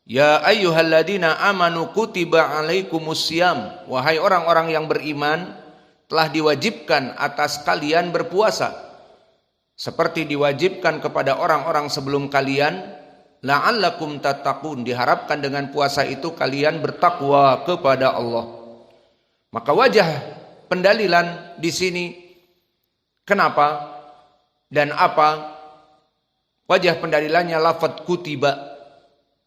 Ya ayyuhalladzina amanu kutiba alaikumusiyam. Wahai orang-orang yang beriman, telah diwajibkan atas kalian berpuasa seperti diwajibkan kepada orang-orang sebelum kalian, la'allakum tattaqun, diharapkan dengan puasa itu kalian bertakwa kepada Allah. Maka wajah pendalilan di sini kenapa dan apa? Wajah pendalilannya lafadz kutiba.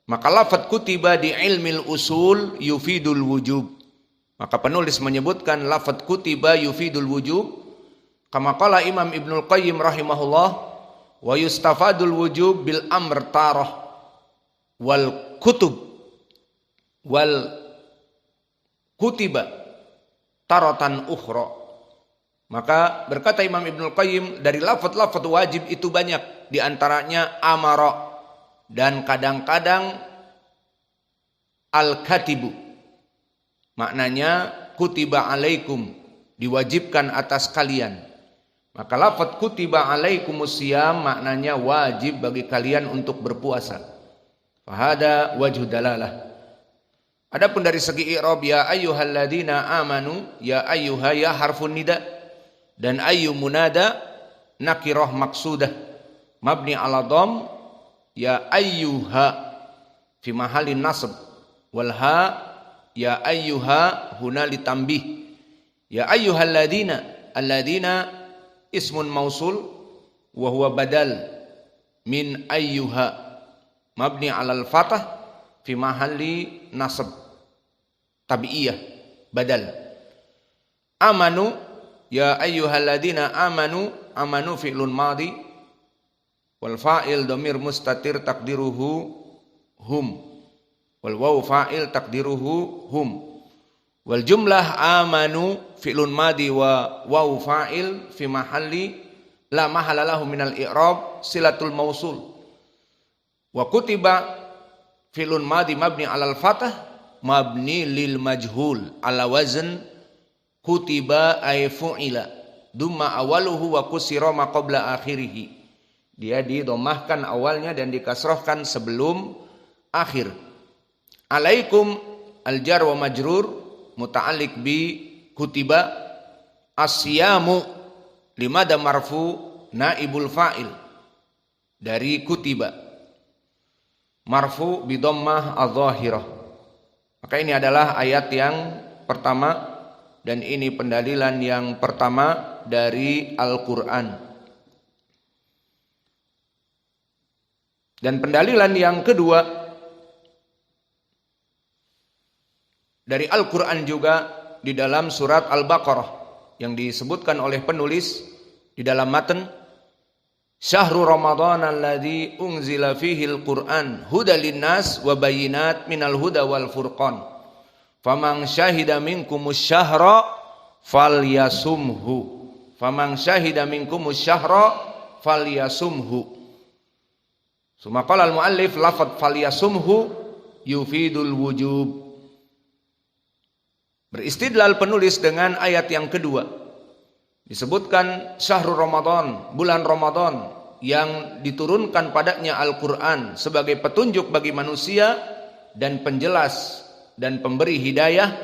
Maka lafadz kutiba di ilmil usul yufidul wujub. Maka penulis menyebutkan lafadz kutiba yufidul wujub. Kama qala Imam Ibnul Qayyim rahimahullah, wa yustafadul wujub bil amr tarah wal kutub wal kutiba taratan ukhra. Maka berkata Imam Ibnul Qayyim, dari lafadz-lafadz wajib itu banyak, di antaranya amara, dan kadang-kadang al-katibu, maknanya kutiba alaikum, diwajibkan atas kalian. Maka lafadz kutiba alaikumusiyam maknanya wajib bagi kalian untuk berpuasa. Fahada wajhu dalalah. Adapun dari segi i'rab, ya ayyuhalladzina amanu, ya ayyuha ya harfun nida, dan ayyu munada nakirah maksudah mabni ala dham, ya ayyuha fi mahalin nasb, wal ha ya ayyuha huna litambih. Ya ayyuhalladzina, alladzina ismun mausul wa huwa badal min ayyuha mabni alal fathah fi mahalli nasb tabi'iyah badal. Amanu, ya ayyuhalladzina amanu, amanu fi'lun madhi wal fa'il dhamir mustatir takdiruhu hum, wal waw fa'il takdiruhu hum, wal jumlah amanu fi'lun madhi wa waw fa'il fi mahalli la mahala lahu minal i'rab silatul mausul. Wa kutiba fi'lun madhi mabni alal fathah mabni lil majhul ala wazn kutiba ay fu'ila dumma awaluhu wa kusira ma qabla akhirih. Dia didomahkan awalnya dan dikasrahkan sebelum akhir. Alaikum al-jar wa majrur muta'alliq bi kutiba, asyamu limada marfu naibul fa'il dari kutiba marfu bi dhammah adh-dhahirah. Maka ini adalah ayat yang pertama dan ini pendalilan yang pertama dari Al-Qur'an. Dan pendalilan yang kedua dari Al-Qur'an juga di dalam surat Al-Baqarah yang disebutkan oleh penulis di dalam matan, Syahrul Ramadan alladzi unzila fihil Qur'an hudal linnas wa bayyinat minal huda wal furqan. Faman syahida minkumus syahra falyasumhu. Faman syahida minkumus syahra falyasumhu. Summa qala al-muallif lafadz falyasumhu yufidul wujub. Beristidlal penulis dengan ayat yang kedua. Disebutkan syahrul Ramadan, bulan Ramadan yang diturunkan padanya Al-Qur'an sebagai petunjuk bagi manusia dan penjelas dan pemberi hidayah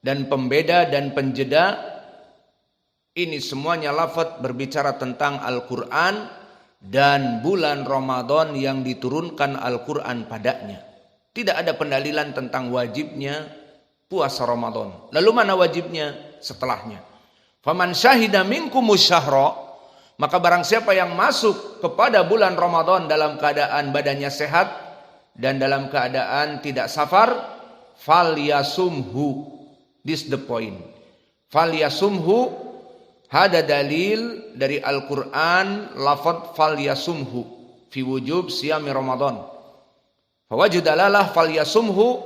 dan pembeda dan penjeda. Ini semuanya lafaz berbicara tentang Al-Qur'an dan bulan Ramadan yang diturunkan Al-Qur'an padanya. Tidak ada pendalilan tentang wajibnya puasa Ramadan. Lalu mana wajibnya setelahnya? Faman syahida minkumus syahra, maka barang siapa yang masuk kepada bulan Ramadan dalam keadaan badannya sehat dan dalam keadaan tidak safar, falyasumhu. This the point. Falyasumhu, hada dalil dari Al-Qur'an lafadz falyasumhu fi wujub siyami Ramadan. Fawajhu dalalah falyasumhu,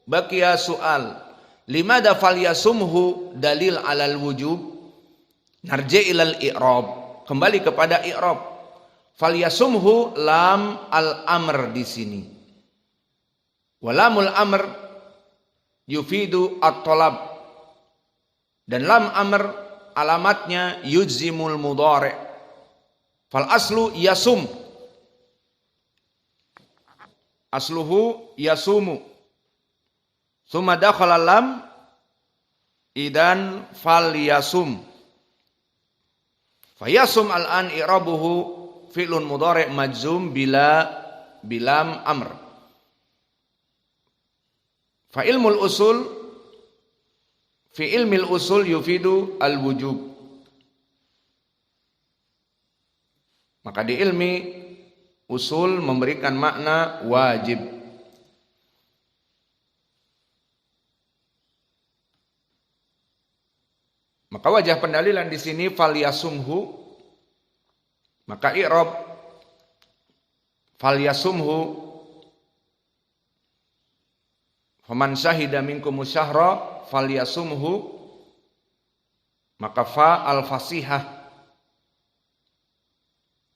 baqiya su'al. Limada falyasumhu dalil alal wujub. Narji ilal i'rab, kembali kepada i'rab. Falyasumhu lam al-amr di sini. Walamul amr yufidu at-talab. Dan lam amr alamatnya yujzimul mudhari'. Fal aslu yasum. asluhu yasumu. Tsumma dakhala lam idan falyasum. Fayasum al-an i'rabuhu fi'lun mudhari' majzum bilam amr. Fa ilmul usul fi ilmil usul yufidu al-wujub. Maka di ilmi usul memberikan makna wajib. Maka wajah pendalilan di sini falyasumhu. Maka i'rab falyasumhu, faman syahida minkum syahra falyasumhu. Maka fa al-fasihah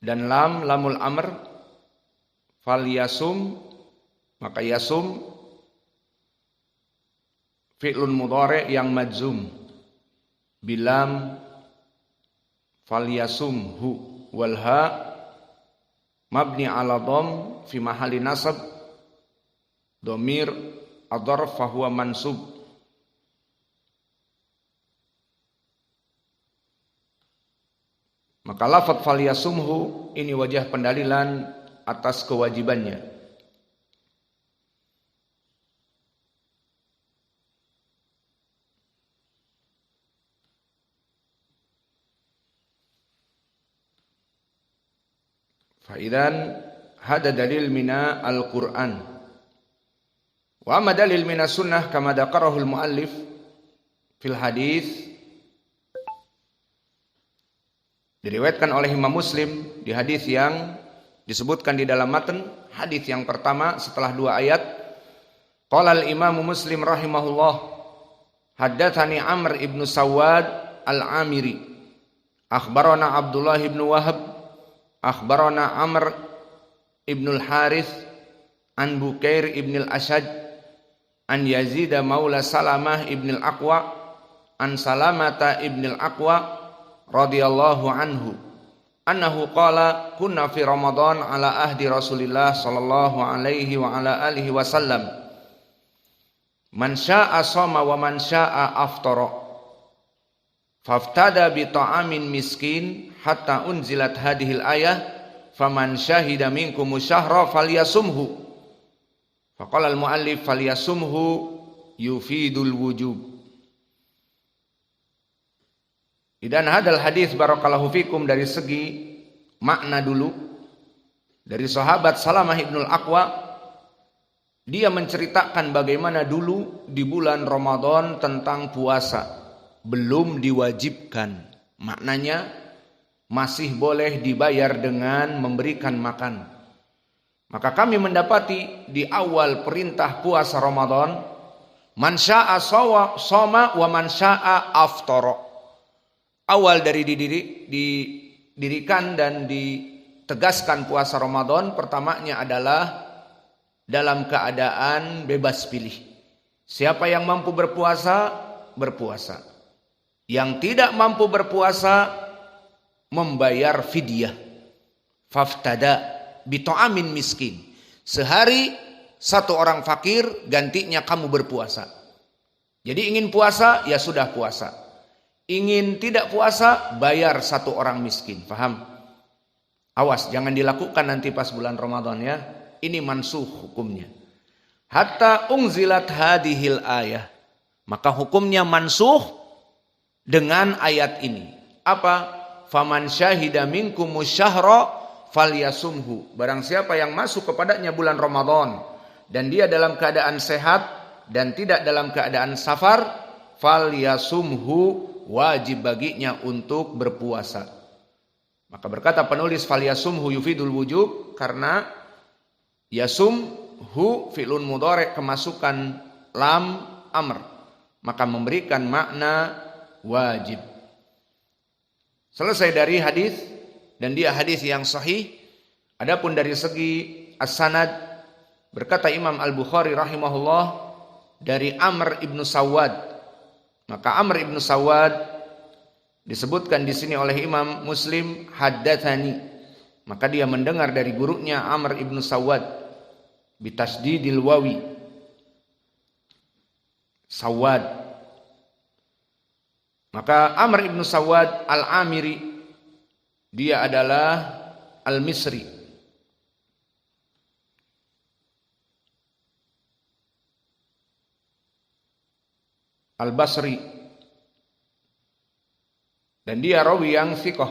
dan lamul amr falyasum. Maka yasum fi'lun mudhari' yang majzum bilam falyasumhu, wal ha mabni ala dham fi mahalli nasab dhamir ad-dharf fa huwa mansub. Maka lafadz falyasumhu ini wajah pendalilan atas kewajibannya. Faidan hada dalil mina al-Qur'an. Wa amma dalil mina sunnah kama dzakarahu al-muallif fil hadis. Diriwayatkan oleh Imam Muslim di hadis yang disebutkan di dalam matan hadis yang pertama setelah 2 ayat. Qala al-Imam Muslim rahimahullah, haddatsani Amr ibn Sawad al-Amiri, akhbarana Abdullah ibn Wahab, akhbarana Amr ibn al-Harith, an Bukair ibn al-Ashaj, an Yazid maula Salamah ibn al-Aqwa, an Salamata ibn al-Aqwa radhiyallahu anhu, annahu qala kunna fi Ramadan ala ahdi Rasulillah sallallahu alaihi wa ala alihi wasallam, man syaa'a shoma wa man syaa'a aftara, faftada bi ta'amin miskin hatta unzilat hadhil ayah, faman syahida minkum syahra falyasumhu. Faqala al-muallif falyasumhu yufidul wujub. Dan hadal hadis barakallahu fikum dari segi makna dulu dari sahabat Salamah ibnul Aqwa, dia menceritakan bagaimana dulu di bulan Ramadan tentang puasa belum diwajibkan, maknanya masih boleh dibayar dengan memberikan makan. Maka kami mendapati di awal perintah puasa Ramadan, man syaa'a shoma wa man syaa'a aftara. Awal dari didirikan dan ditegaskan puasa Ramadan pertamanya adalah dalam keadaan bebas pilih. Siapa yang mampu berpuasa, berpuasa. Yang tidak mampu berpuasa, membayar fidyah. Faftada bita'amin miskin. Sehari 1 orang fakir, gantinya kamu berpuasa. Jadi ingin puasa, ya sudah puasa. Ingin tidak puasa, bayar 1 orang miskin. Paham? Awas, jangan dilakukan nanti pas bulan Ramadan ya. Ini mansuh hukumnya. Hatta unzilat hadhil ayah. Maka hukumnya mansuh dengan ayat ini. Apa? Faman syahida minkumus syahra falyasumhu. Barang siapa yang masuk kepadanya bulan Ramadan dan dia dalam keadaan sehat dan tidak dalam keadaan safar, falyasumhu, wajib baginya untuk berpuasa. Maka berkata penulis falyasumhu yufidul wujub, karena yasumhu fi'lun mudhari' kemasukan lam amr, maka memberikan makna wajib. Selesai dari hadis, dan dia hadis yang sahih. Adapun dari segi as-sanad, berkata Imam Al-Bukhari rahimahullah dari Amr ibn Sawad. Maka Amr ibn Sawad disebutkan di sini oleh Imam Muslim haddatsani. Maka dia mendengar dari gurunya Amr ibn Sawad. bitasdidil wawi, Sawad. Maka Amr ibn Sawad al-Amiri, dia adalah al-Misri. Al-Basri. Dan dia rawi yang thiqah.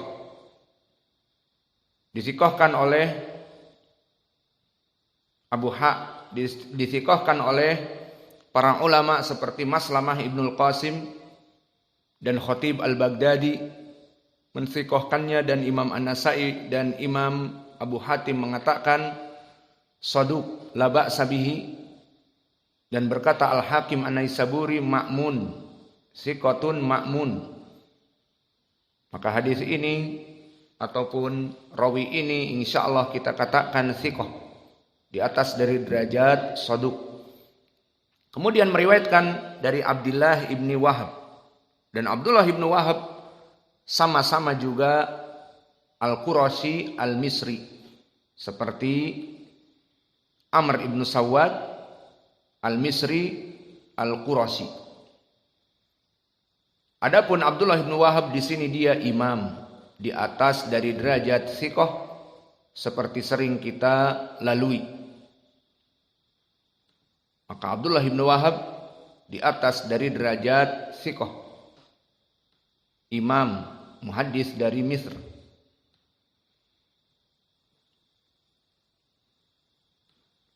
Dithiqahkan oleh dithiqahkan oleh para ulama seperti Maslamah Ibnul Qasim dan Khatib Al-Baghdadi menthiqahkannya, dan Imam An-Nasai dan Imam Abu Hatim mengatakan saduq la ba'sa bihi, dan berkata Al-Hakim An-Naisaburi ma'mun, thiqatun ma'mun. Maka hadis ini ataupun rawi ini insyaallah kita katakan thiqah, di atas dari derajat saduq. Kemudian meriwayatkan dari Abdullah ibni Wahab, dan Abdullah ibni Wahab sama-sama juga Al-Qurashi Al-Misri seperti Amr ibn Sawad Al-Misri Al-Qurashi. Adapun Abdullah ibn Wahab di sini dia imam, di atas dari derajat thiqah seperti sering kita lalui. Maka Abdullah ibn Wahab di atas dari derajat thiqah, imam muhaddis dari Misr.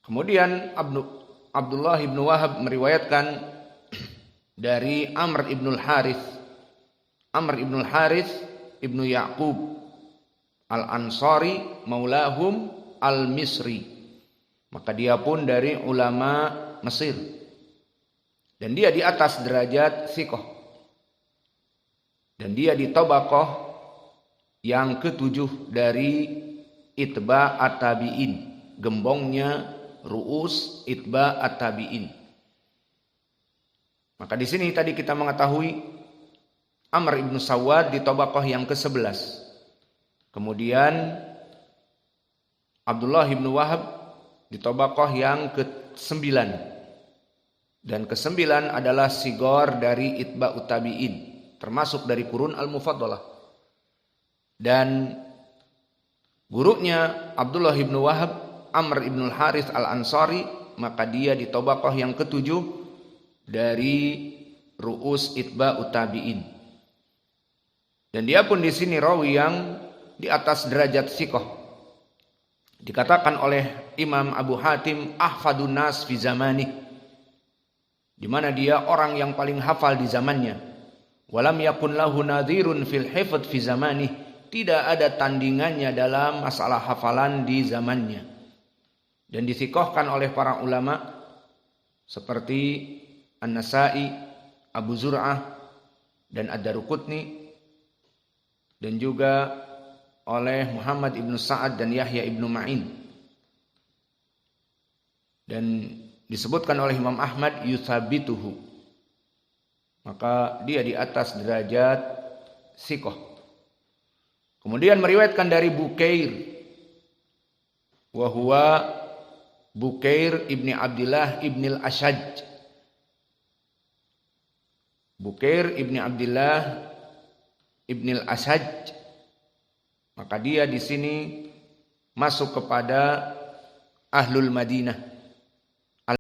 Kemudian Abdullah ibn Wahab meriwayatkan dari Amr ibn al-Harith. Amr ibn al-Harith ibnu Ya'qub al-Ansari maulahum al-Misri. Maka dia pun dari ulama Mesir, dan dia di atas derajat thiqah, dan dia di tabaqah yang ketujuh dari itba at-tabi'in, gembongnya ru'us itba at-tabi'in. Maka di sini tadi kita mengetahui Amr ibn Sawad di tabaqah yang ke-11. Kemudian Abdullah ibn Wahab di tabaqah yang ke-9. Dan ke-9 adalah sigor dari itba'ut tabi'in, termasuk dari kurun al-mufaddalah. Dan gurunya Abdullah ibn Wahab, Amr ibn al-Harith al-Ansari, maka dia di tabaqah yang ke-7 dari ru'us itba'ut tabi'in. Dan dia pun di sini rawi yang di atas derajat thiqah. Dikatakan oleh Imam Abu Hatim ahfadun nas fi zamani, di mana dia orang yang paling hafal di zamannya. Walam yakun lahu nadhirun fil hifdz fi zamani, tidak ada tandingannya dalam masalah hafalan di zamannya. Dan dithiqahkan oleh para ulama seperti An-Nasai, Abu Zur'ah, dan Ad-Daruqutni, dan juga oleh Muhammad ibnu Sa'ad dan Yahya ibnu Ma'in. Dan disebutkan oleh Imam Ahmad yuthabituhu, maka dia di atas derajat thiqah. Kemudian meriwayatkan dari Bukair, wa huwa Bukair ibni Abdullah ibni al-Ashaj. Bukair ibni Abdullah ibni al-Ashaj, maka dia di sini masuk kepada Ahlul Madinah.